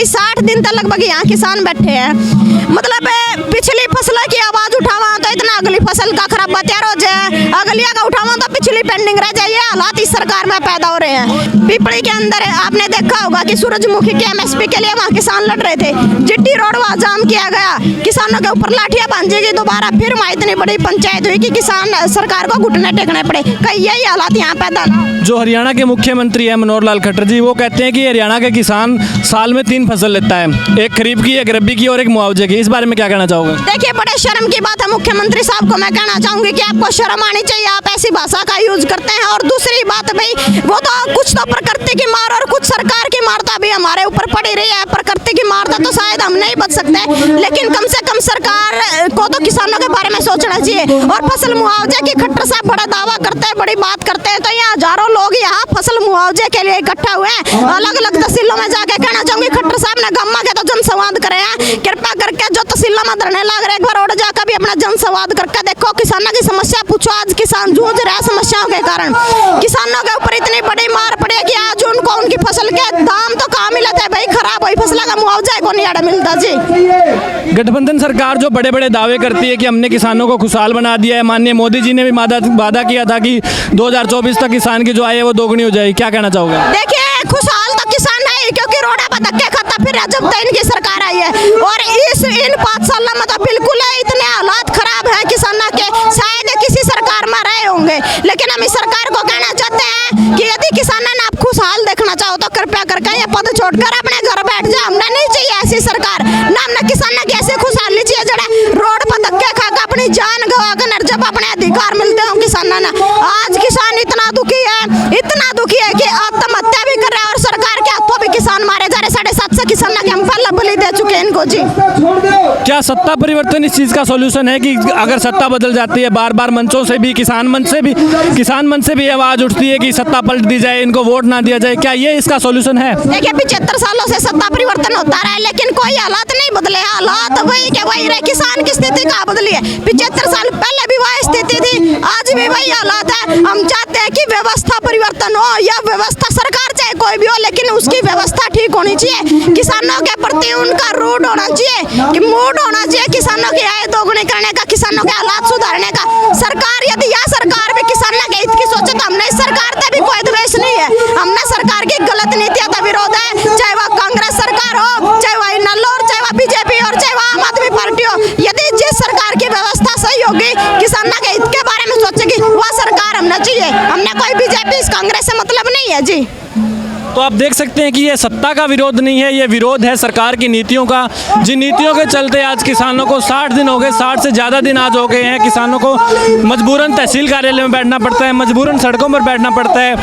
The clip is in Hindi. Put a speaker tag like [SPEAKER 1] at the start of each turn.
[SPEAKER 1] भाई 60 दिन तक लगभग यहाँ किसान बैठे हैं। मतलब पिछली फसल की आवाज उठावा तो इतना अगली फसल का खराब बतियार हो जाए, अगलिया का उठावा तो पिछली पेंडिंग रह जाए। हालात इस सरकार में पैदा हो रहे हैं। पिपली के अंदर आपने देखा होगा कि सूरजमुखी के एमएसपी के लिए वहाँ किसान लड़ रहे थे, जिट्टी रोड वहाँ जाम किया गया, किसानों के ऊपर लाठियां बांधेगी। दोबारा फिर वहाँ इतनी बड़ी पंचायत हुई कि किसान सरकार को घुटने टेकने पड़े। कई यही हालात यहाँ पैदा।
[SPEAKER 2] जो हरियाणा के मुख्यमंत्री हैं मनोहर लाल खट्टर जी, वो कहते हैं कि हरियाणा के किसान साल में 3 फसल लेता है, एक खरीफ की, एक रबी की और एक मुआवजे की। इस बारे में क्या कहना चाहोगे?
[SPEAKER 1] देखिए, बड़े शर्म की बात है। मुख्यमंत्री साहब को मैं कहना चाहूंगी कि आपको शर्म आनी चाहिए, आप ऐसी भाषा का यूज करते हैं। और दूसरी बात भाई, वो तो कुछ तो प्रकृति की मार और कुछ सरकार की मार तो अभी हमारे ऊपर पड़ी रही है। प्रकृति की मार तो शायद हम नहीं बच सकते, लेकिन कम से कम सरकार को तो किसानों के बारे में सोचना चाहिए। और फसल मुआवजे की खट्टर साहब बड़ा दावा करते हैं, बड़ी बात करते हैं, तो यहाँ हजारों लोग यहाँ फसल मुआवजे के लिए इकट्ठा हुए हैं। अलग अलग तहसीलों में जाके कहना चाहूंगी, खट्टर साहब ने गम्मा के तो जनसंवाद करे हैं। कृपया करके जो तहसीलों में धरने लग रहे, एक बार और जाकर भी अपना जनसंवाद करके देखो, किसानों की समस्या पूछो। आज किसान जूझ रहे हैं समस्याओं के कारण, किसानों के ऊपर इतनी बड़ी मार पड़ी है कि आज उनको उनकी फसल के दाम तो कहाँ मिलते हैं भाई, खराब हुई फसल का मुआवजा को नहीं मिलता जी।
[SPEAKER 2] गठबंधन सरकार जो बड़े बड़े दावे करती है कि हमने किसानों को खुशहाल बना दिया है, माननीय मोदी जी ने भी वादा किया था कि 2024 तक किसान की जो आय है वो दोगुनी हो जाएगी, क्या कहना चाहोगे?
[SPEAKER 1] देखिए, खुशहाल तो किसान है, क्योंकि रोडा पर धक्के खाता फिर जब तक इनकी सरकार आई है। और इन 5 सालों में तो बिल्कुल इतने हालात खराब हैं किसानों के, शायद किसी सरकार में रहे होंगे। लेकिन हम इस सरकार को कहना चाहते हैं कि यदि किसानों ने आप खुशहाल देखना चाहो तो कृपया करके ये पद छोड़कर अपने घर बैठ जाए। हमने नहीं चाहिए ऐसी सरकार, ना हमने किसानों की ऐसी खुशहाली चाहिए जड़ा रोड पर धक्के खाकर अपनी जान गवाकर जब अपने अधिकार मिलते हो किसानों ने। आज किसान इतना दुखी है कि आत्महत्या भी कर रहा है, और सरकार के हाथों भी किसान मारे जा रहे। 750 किसानों के हम पहले बलि दे चुके हैं इनको जी।
[SPEAKER 2] क्या सत्ता परिवर्तन इस चीज़ का सॉल्यूशन है कि अगर सत्ता बदल जाती है, बार बार मंचों से भी, किसान मंच से भी आवाज़ उठती है कि सत्ता पलट दी जाए, इनको वोट ना दिया जाए, क्या ये इसका सॉल्यूशन है?
[SPEAKER 1] देखिए, 75 सालों से सत्ता परिवर्तन होता रहा है, लेकिन कोई हालात नहीं बदले। हालात वही के वही रहे। किसान की स्थिति कहाँ बदली है? 75 साल पहले भी वही स्थिति थी, आज भी वही हालात है। हम चाहते हैं कि व्यवस्था परिवर्तन हो, या व्यवस्था सरकार चाहे कोई भी हो, लेकिन उसकी व्यवस्था ठीक होनी चाहिए। किसानों के प्रति उनका रूट होना चाहिए, कि मूड होना चाहिए किसानों की आय दोगुनी करने का, किसानों के हालात सुधारने का। सरकार यदि यह सरकार भी किसानों के हित की सोचे तो हमने इस सरकार से भी कोई द्वेष नहीं है। हमने सरकार की गलत नीतियों का विरोध है, चाहे वह कांग्रेस सरकार हो, चाहे वह नल्लोर, चाहे वह बीजेपी और चाहे वह आम आदमी पार्टी हो। यदि जिस सरकार की व्यवस्था सही होगी, किसानों के हित के बारे में सोचेगी, वह सरकार हमने चाहिए। हमने कोई बीजेपी कांग्रेस से मतलब नहीं है जी।
[SPEAKER 2] तो आप देख सकते हैं कि ये सत्ता का विरोध नहीं है, ये विरोध है सरकार की नीतियों का, जिन नीतियों के चलते आज किसानों को 60 दिन हो गए, 60 से ज़्यादा दिन आज हो गए हैं। किसानों को मजबूरन तहसील कार्यालय में बैठना पड़ता है, मजबूरन सड़कों पर बैठना पड़ता है।